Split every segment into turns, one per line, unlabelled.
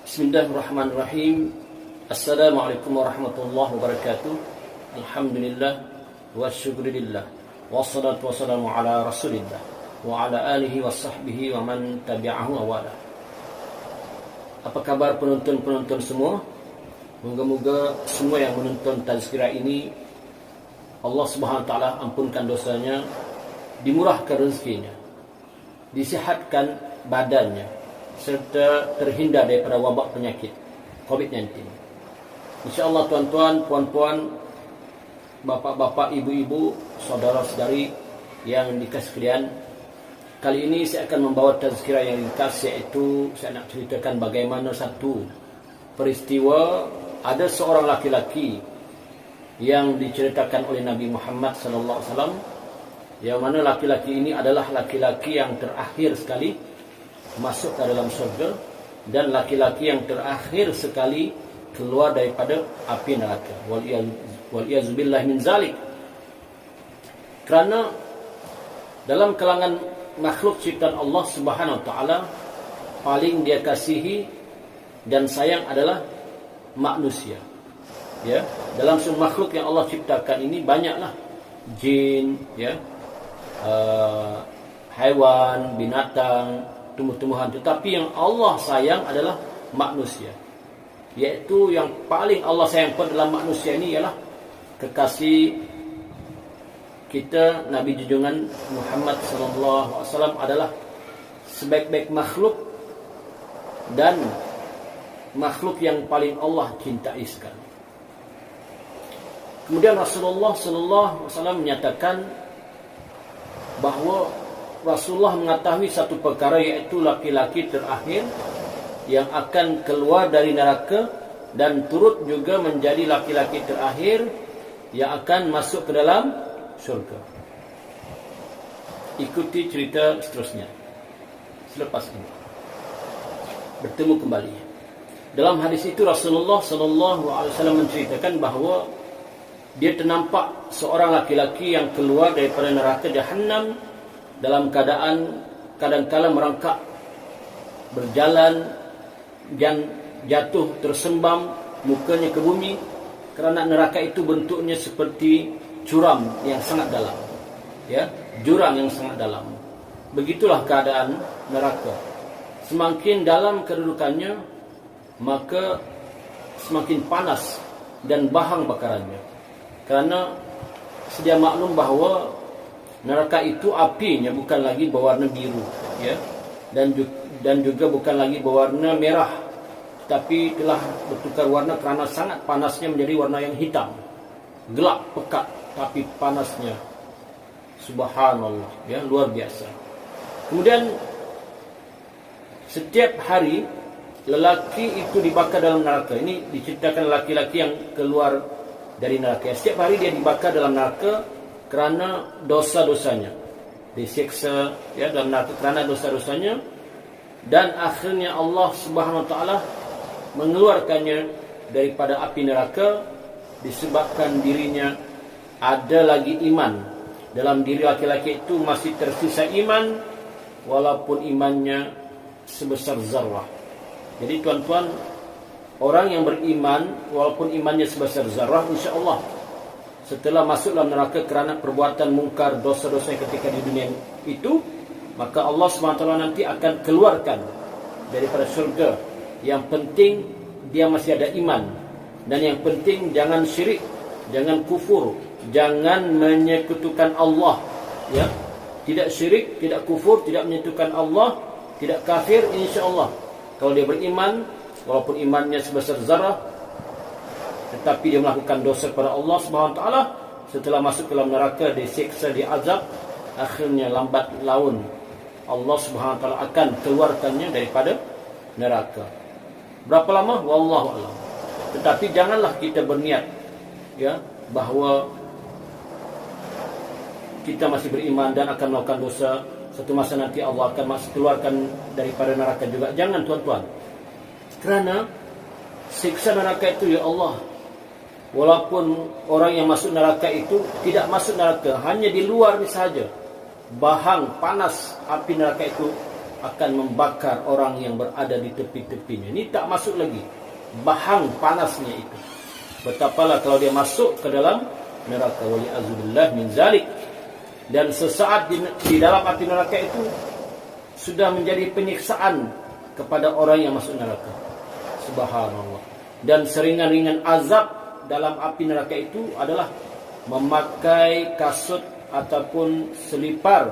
Bismillahirrahmanirrahim. Assalamualaikum warahmatullahi wabarakatuh. Alhamdulillah wa syukurillah. Wassalatu wassalamu ala rasulillah wa ala alihi wa sahbihi wa man tabi'ahu wa wala. Apa kabar penonton-penonton semua? Moga-moga semua yang menonton tazkirah ini Allah Subhanahu wa taala ampunkan dosanya, dimurahkan rezekinya, disihatkan badannya, serta terhindar daripada wabak penyakit COVID-19. InsyaAllah tuan-tuan, puan-puan, bapak-bapak, ibu-ibu, saudara-saudari yang dikasih sekalian, kali ini saya akan membawa tazkirah yang ringkas, iaitu saya nak ceritakan bagaimana satu peristiwa ada seorang laki-laki yang diceritakan oleh Nabi Muhammad SAW, yang mana laki-laki ini adalah laki-laki yang terakhir sekali masuk ke dalam surga dan laki-laki yang terakhir sekali keluar daripada api neraka. Wal-iyazubillah min zalik. Kerana dalam kalangan makhluk ciptaan Allah Subhanahu wa taala, paling dia kasihi dan sayang adalah manusia. Ya, dalam semua makhluk yang Allah ciptakan ini banyaklah jin, ya, haiwan, binatang, tumbuh-tumbuhan, tetapi yang Allah sayang adalah manusia. Iaitu yang paling Allah sayang pada dalam manusia ini ialah kekasih kita, Nabi junjungan Muhammad SAW adalah sebaik-baik makhluk dan makhluk yang paling Allah cintai sekali. Kemudian Rasulullah SAW menyatakan bahawa Rasulullah mengetahui satu perkara, iaitu laki-laki terakhir yang akan keluar dari neraka dan turut juga menjadi laki-laki terakhir yang akan masuk ke dalam syurga. Ikuti cerita seterusnya selepas ini. Bertemu kembali. Dalam hadis itu Rasulullah SAW menceritakan bahawa dia ternampak seorang laki-laki yang keluar daripada neraka Jahannam dalam keadaan kadang-kala merangkak, berjalan dan jatuh tersembam mukanya ke bumi, kerana neraka itu bentuknya seperti curam yang sangat dalam, ya, jurang yang sangat dalam. Begitulah keadaan neraka. Semakin dalam kedudukannya, maka semakin panas dan bahang bakarannya. Kerana sedia maklum bahawa neraka itu apinya bukan lagi berwarna biru, ya, dan juga bukan lagi berwarna merah, tapi telah bertukar warna kerana sangat panasnya menjadi warna yang hitam, gelap pekat, tapi panasnya subhanallah, ya, luar biasa. Kemudian setiap hari lelaki itu dibakar dalam neraka. Ini diceritakan laki-laki yang keluar dari neraka. Setiap hari dia dibakar dalam neraka kerana dosa-dosanya, disiksa, ya, dalam neraka kerana dosa-dosanya, dan akhirnya Allah Subhanahu wa taala mengeluarkannya daripada api neraka disebabkan dirinya ada lagi iman. Dalam diri laki-laki itu masih tersisa iman, walaupun imannya sebesar zarrah. Jadi tuan-tuan, orang yang beriman walaupun imannya sebesar zarrah, insya-Allah setelah masuk dalam neraka kerana perbuatan mungkar, dosa-dosa ketika di dunia itu, maka Allah SWT nanti akan keluarkan daripada syurga. Yang penting dia masih ada iman, dan yang penting jangan syirik, jangan kufur, jangan menyekutukan Allah, ya. Tidak syirik, tidak kufur, tidak menyekutukan Allah, tidak kafir, insya-Allah. Kalau dia beriman, walaupun imannya sebesar zarah, tetapi dia melakukan dosa kepada Allah Subhanahu wa taala, setelah masuk ke dalam neraka, disiksa, diazab, akhirnya lambat laun Allah Subhanahu wa taala akan keluarkannya daripada neraka. Berapa lama? Wallahu a'lam. Tetapi janganlah kita berniat, ya, bahawa kita masih beriman dan akan melakukan dosa, satu masa nanti Allah akan keluarkan daripada neraka juga. Jangan, tuan-tuan. Kerana siksa neraka itu, ya Allah, walaupun orang yang masuk neraka itu tidak masuk neraka, hanya di luar sahaja, bahang panas api neraka itu akan membakar orang yang berada di tepi-tepinya. Ini tak masuk lagi bahang panasnya itu. Betapalah kalau dia masuk ke dalam neraka, wali'azubillah min zalik. Dan sesaat di dalam api neraka itu sudah menjadi penyiksaan kepada orang yang masuk neraka. Subhanallah. Dan seringan-ringan azab dalam api neraka itu adalah memakai kasut ataupun selipar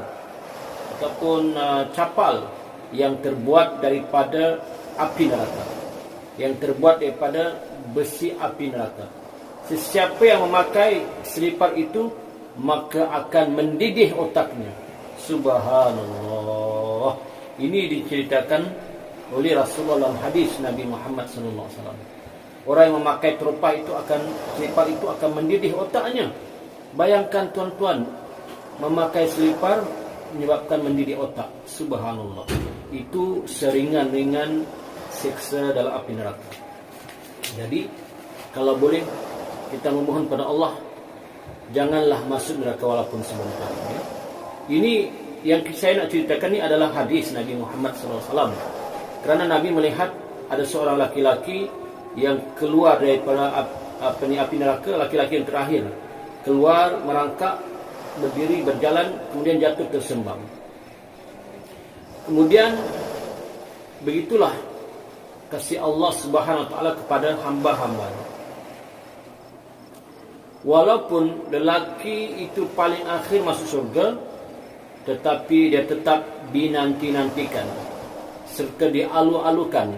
ataupun capal yang terbuat daripada api neraka, yang terbuat daripada besi api neraka. Sesiapa yang memakai selipar itu, maka akan mendidih otaknya. Subhanallah. Ini diceritakan oleh Rasulullah dalam hadis Nabi Muhammad SAW. Orang yang memakai teropah itu selipar itu akan mendidih otaknya. Bayangkan tuan-tuan, memakai selipar menyebabkan mendidih otak. Subhanallah. Itu seringan-ringan siksa dalam api neraka. Jadi kalau boleh kita memohon pada Allah, janganlah masuk neraka walaupun sebentar. Ini yang saya nak ceritakan ini adalah hadis Nabi Muhammad SAW. Kerana Nabi melihat ada seorang laki-laki yang keluar daripada api neraka, laki-laki yang terakhir, keluar merangkak, berdiri, berjalan, kemudian jatuh tersembam. Kemudian begitulah kasih Allah Subhanahu Wa Taala kepada hamba-hambanya. Walaupun lelaki itu paling akhir masuk surga, tetapi dia tetap dinanti-nantikan serta dialu-alukan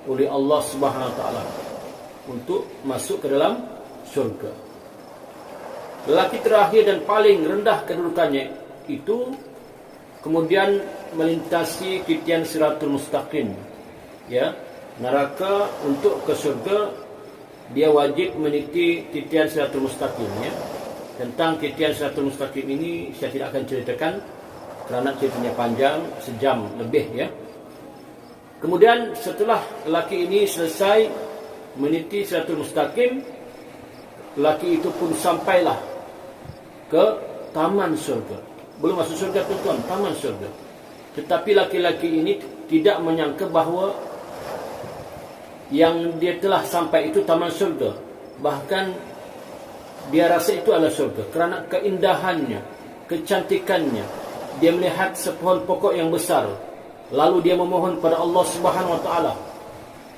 oleh Allah Subhanahu Wa Taala untuk masuk ke dalam surga. Lelaki terakhir dan paling rendah kedudukannya itu kemudian melintasi titian Siratul Mustaqim, ya, neraka. Untuk ke surga dia wajib meniti titian Siratul Mustaqim, ya. Tentang titian Siratul Mustaqim ini saya tidak akan ceritakan kerana ceritanya panjang, sejam lebih, ya. Kemudian setelah lelaki ini selesai meniti Siratul Mustaqim, lelaki itu pun sampailah ke taman surga. Belum masuk surga tuan-tuan, taman surga. Tetapi laki-laki ini tidak menyangka bahawa yang dia telah sampai itu taman surga. Bahkan dia rasa itu adalah surga kerana keindahannya, kecantikannya. Dia melihat sepohon pokok yang besar. Lalu dia memohon pada Allah Subhanahu Wa Taala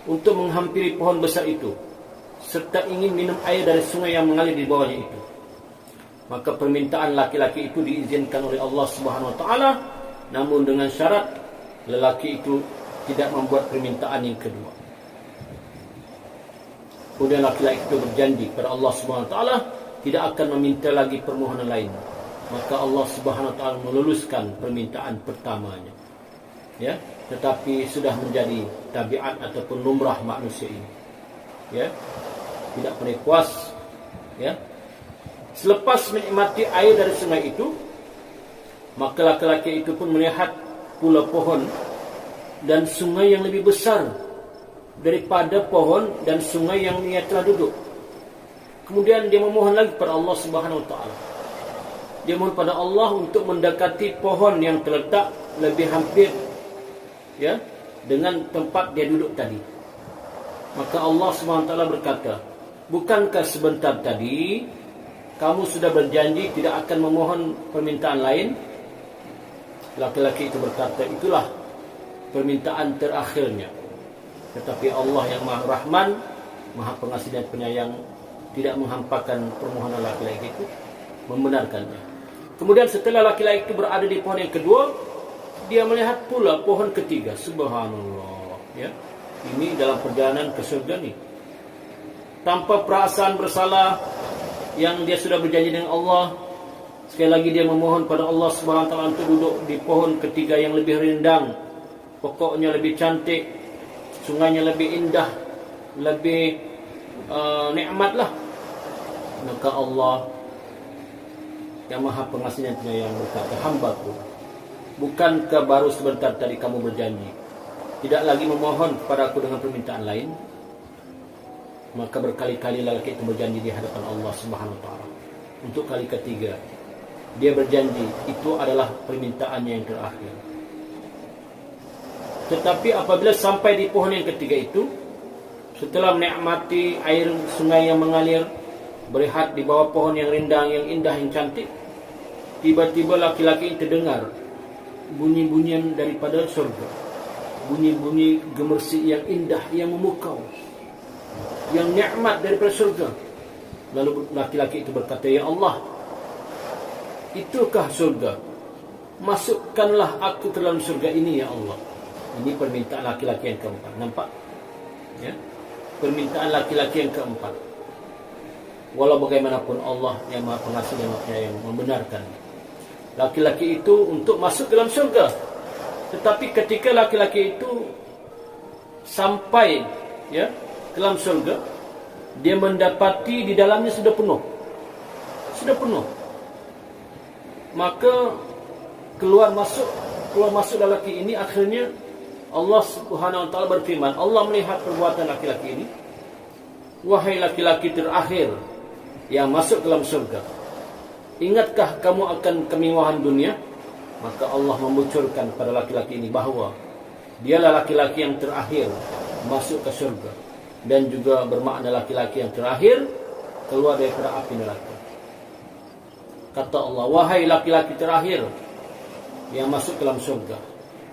untuk menghampiri pohon besar itu, serta ingin minum air dari sungai yang mengalir di bawahnya itu. Maka permintaan laki-laki itu diizinkan oleh Allah Subhanahu Wa Taala, namun dengan syarat lelaki itu tidak membuat permintaan yang kedua. Kemudian laki-laki itu berjanji kepada Allah Subhanahu Wa Taala tidak akan meminta lagi permohonan lain. Maka Allah Subhanahu Wa Taala meluluskan permintaan pertamanya, ya. Tetapi sudah menjadi tabiat ataupun lumrah manusia ini, ya, tidak pernah puas, ya. Selepas menikmati air dari sungai itu, maka laki-laki itu pun melihat pula pohon dan sungai yang lebih besar daripada pohon dan sungai yang ia telah duduk. Kemudian dia memohon lagi kepada Allah Subhanahu Wa Taala. Dia mohon pada Allah untuk mendekati pohon yang terletak lebih hampir, ya, dengan tempat dia duduk tadi. Maka Allah Subhanahu Wa Taala berkata, bukankah sebentar tadi kamu sudah berjanji tidak akan memohon permintaan lain? Laki-laki itu berkata, itulah permintaan terakhirnya. Tetapi Allah yang Maha Rahman, Maha Pengasih dan Penyayang, tidak menghampakan permohonan laki-laki itu, membenarkannya. Kemudian setelah laki-laki itu berada di pohon yang kedua, dia melihat pula pohon ketiga. Subhanallah, ya. Ini dalam perjalanan ke surga ni, tanpa perasaan bersalah yang dia sudah berjanji dengan Allah. Sekali lagi dia memohon pada Allah Subhanahu Wa Taala untuk duduk di pohon ketiga yang lebih rindang, pokoknya lebih cantik, sungainya lebih indah, lebih nikmatlah. Maka Allah yang Maha Pengasih dan Penyayang berkata, hambaku, bukankah baru sebentar tadi kamu berjanji tidak lagi memohon kepada aku dengan permintaan lain? Maka berkali-kali lelaki itu berjanji di hadapan Allah Subhanahu Wa Taala. Untuk kali ketiga dia berjanji itu adalah permintaannya yang terakhir. Tetapi apabila sampai di pohon yang ketiga itu, setelah menikmati air sungai yang mengalir, berehat di bawah pohon yang rindang, yang indah, yang cantik, tiba-tiba laki-laki itu terdengar bunyi-bunyian daripada surga, bunyi-bunyi gemersik yang indah, yang memukau, yang nikmat daripada surga. Lalu laki-laki itu berkata, "Ya Allah, itukah surga? Masukkanlah aku ke dalam surga ini, ya Allah." Ini permintaan laki-laki yang keempat. Nampak? Ya? Permintaan laki-laki yang keempat. Walau bagaimanapun Allah yang Maha Pengasih dan Maha Penyayang membenarkan laki-laki itu untuk masuk ke dalam surga. Tetapi ketika laki-laki itu sampai ya ke dalam surga, dia mendapati di dalamnya sudah penuh. Sudah penuh. Maka keluar masuk lelaki ini, akhirnya Allah Subhanahu wa taala berfirman, Allah melihat perbuatan laki-laki ini, "Wahai laki-laki terakhir yang masuk ke dalam surga, ingatkah kamu akan kemewahan dunia?" Maka Allah membocorkan pada laki-laki ini bahawa dialah laki-laki yang terakhir masuk ke surga, dan juga bermakna laki-laki yang terakhir keluar daripada api neraka. Kata Allah, "Wahai laki-laki terakhir yang masuk ke dalam surga,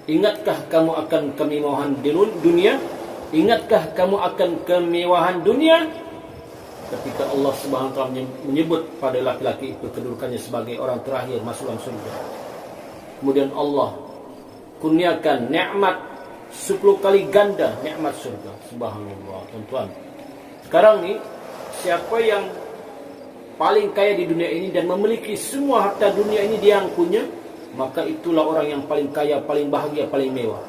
ingatkah kamu akan kemewahan dunia? Ingatkah kamu akan kemewahan dunia?" Ketika Allah Subhanahu wa taala menyebut pada laki-laki itu kedudukannya sebagai orang terakhir masuk dalam surga, kemudian Allah kurniakan nikmat 10 kali ganda nikmat surga. Subhanallah, tuan-tuan. Sekarang ni, siapa yang paling kaya di dunia ini dan memiliki semua harta dunia ini dia yang punya, maka itulah orang yang paling kaya, paling bahagia, paling mewah.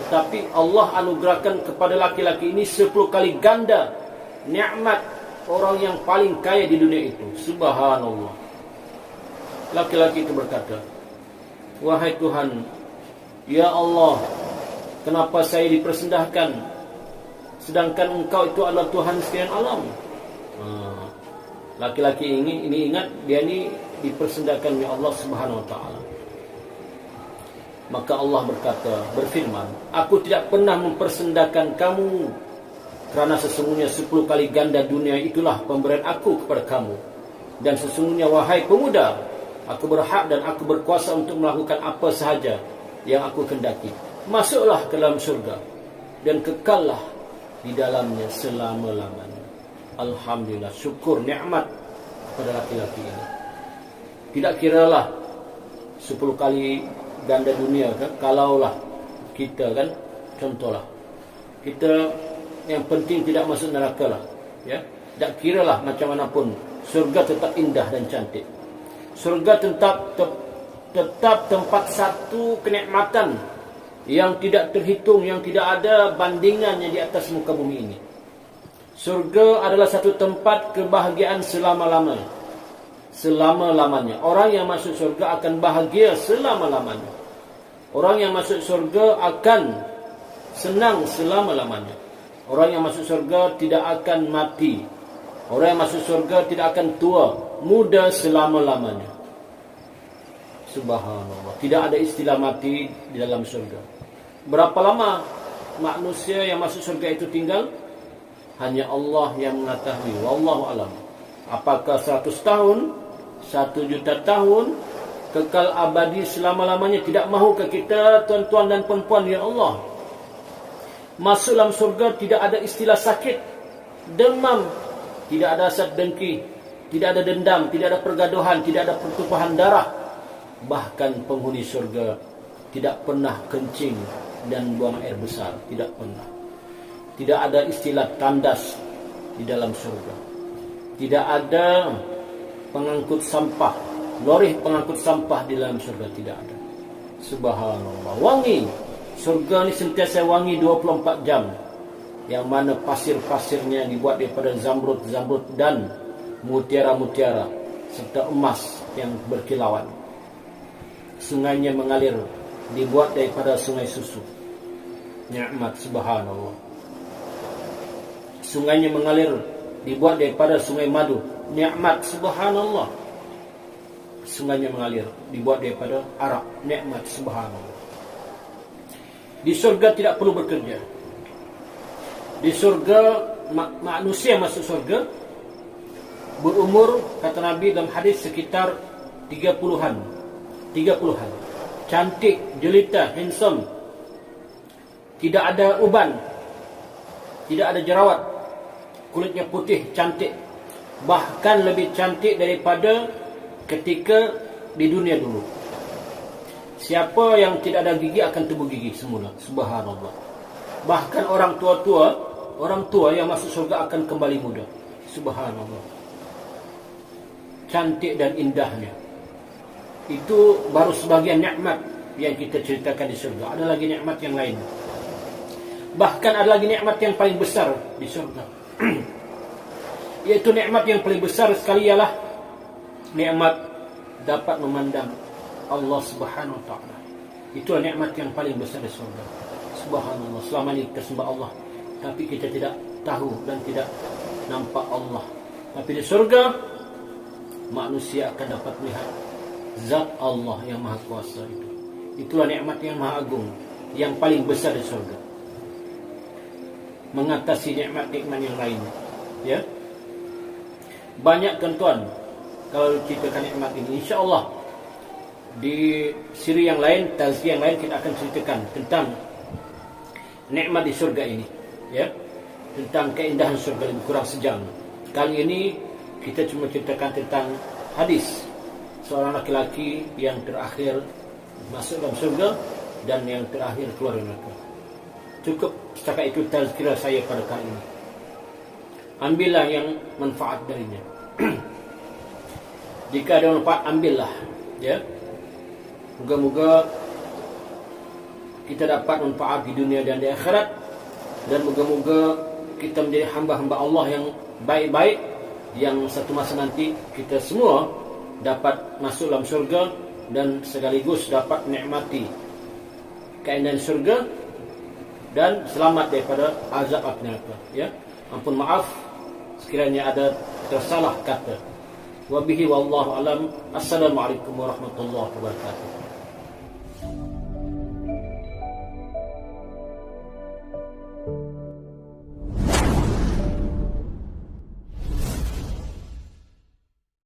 Tetapi Allah anugerahkan kepada laki-laki ini 10 kali ganda nikmat orang yang paling kaya di dunia itu. Subhanallah. Laki-laki itu berkata, "Wahai Tuhan, ya Allah, kenapa saya dipersendahkan sedangkan Engkau itu adalah Tuhan sekalian alam?" Laki-laki ini ingat dia ini dipersendahkan oleh Allah Subhanahu wa taala. Maka Allah berfirman, "Aku tidak pernah mempersendahkan kamu, kerana sesungguhnya 10 kali ganda dunia itulah pemberian aku kepada kamu. Dan sesungguhnya wahai pemuda, aku berhak dan aku berkuasa untuk melakukan apa sahaja yang aku kendaki. Masuklah ke dalam surga dan kekallah di dalamnya selama-lamanya." Alhamdulillah, syukur nikmat kepada laki-laki ini. Tidak kiralah 10 kali ganda dunia kan, kalaulah kita kan, contohlah kita yang penting tidak masuk neraka lah, ya, tak kiralah macam manapun, surga tetap indah dan cantik. Surga tetap tempat satu kenikmatan yang tidak terhitung, yang tidak ada bandingannya di atas muka bumi ini. Surga adalah satu tempat kebahagiaan selama-lamanya. Selama-lamanya. Orang yang masuk surga akan bahagia selama-lamanya. Orang yang masuk surga akan senang selama-lamanya. Orang yang masuk surga tidak akan mati. Orang yang masuk surga tidak akan tua, muda selama-lamanya. Subhanallah. Tidak ada istilah mati di dalam surga. Berapa lama manusia yang masuk surga itu tinggal? Hanya Allah yang mengetahui. Wallahu alam. Apakah 100 tahun, 1 juta tahun, kekal abadi selama-lamanya? Tidak mahukah kita, tuan-tuan dan perempuan, ya Allah? Masuk dalam surga tidak ada istilah sakit, demam, tidak ada hasad dengki, tidak ada dendam, tidak ada pergaduhan, tidak ada pertumpahan darah. Bahkan penghuni surga tidak pernah kencing dan buang air besar, tidak pernah. Tidak ada istilah tandas di dalam surga. Tidak ada pengangkut sampah, lori pengangkut sampah di dalam surga, tidak ada. Subhanallah. Wangi. Surga ni sentiasa wangi 24 jam. Yang mana pasir-pasirnya dibuat daripada zamrud-zamrud dan mutiara-mutiara serta emas yang berkilauan. Sungainya mengalir dibuat daripada sungai susu. Nikmat, subhanallah. Sungainya mengalir dibuat daripada sungai madu. Nikmat, subhanallah. Sungainya mengalir dibuat daripada arak. Nikmat, subhanallah. Di surga tidak perlu bekerja. Di surga manusia masuk surga berumur, kata Nabi dalam hadis, sekitar 30-an. Cantik, jelita, handsome. Tidak ada uban, tidak ada jerawat, kulitnya putih, cantik. Bahkan lebih cantik daripada ketika di dunia dulu. Siapa yang tidak ada gigi akan tumbuh gigi semula. Subhanallah. Bahkan orang tua yang masuk surga akan kembali muda. Subhanallah. Cantik dan indahnya. Itu baru sebagian nikmat yang kita ceritakan di surga. Ada lagi nikmat yang lain. Bahkan ada lagi nikmat yang paling besar di surga. Yaitu nikmat yang paling besar sekali ialah nikmat dapat memandang Allah Subhanahu wa taala. Itulah nikmat yang paling besar di surga. Subhanallah. Selama ini kita sembah Allah, tapi kita tidak tahu dan tidak nampak Allah. Tapi di surga manusia akan dapat melihat zat Allah yang maha kuasa itu. Itulah nikmat yang maha agung, yang paling besar di surga, mengatasi nikmat-nikmat yang lain. Ya, banyak tuan-tuan kalau ceritakan nikmat ini. InsyaAllah di siri yang lain, tazkiyah yang lain, kita akan ceritakan tentang nikmat di surga ini. Ya, tentang keindahan surga, lebih kurang sejam. Kali ini kita cuma ceritakan tentang hadis seorang laki-laki yang terakhir masuk dalam surga dan yang terakhir keluar dari neraka. Cukup setakat itu tazkirah saya pada kali ini. Ambillah yang manfaat darinya. Jika ada manfaat, ambillah. Ya, moga-moga kita dapat manfaat di dunia dan di akhirat, dan moga-moga kita menjadi hamba-hamba Allah yang baik-baik, yang satu masa nanti kita semua dapat masuk dalam surga dan sekaligus dapat menikmati keindahan surga dan selamat daripada azab api neraka. Ya, ampun maaf sekiranya ada tersalah kata. Wabihi wallahu alam. Assalamualaikum warahmatullahi wabarakatuh.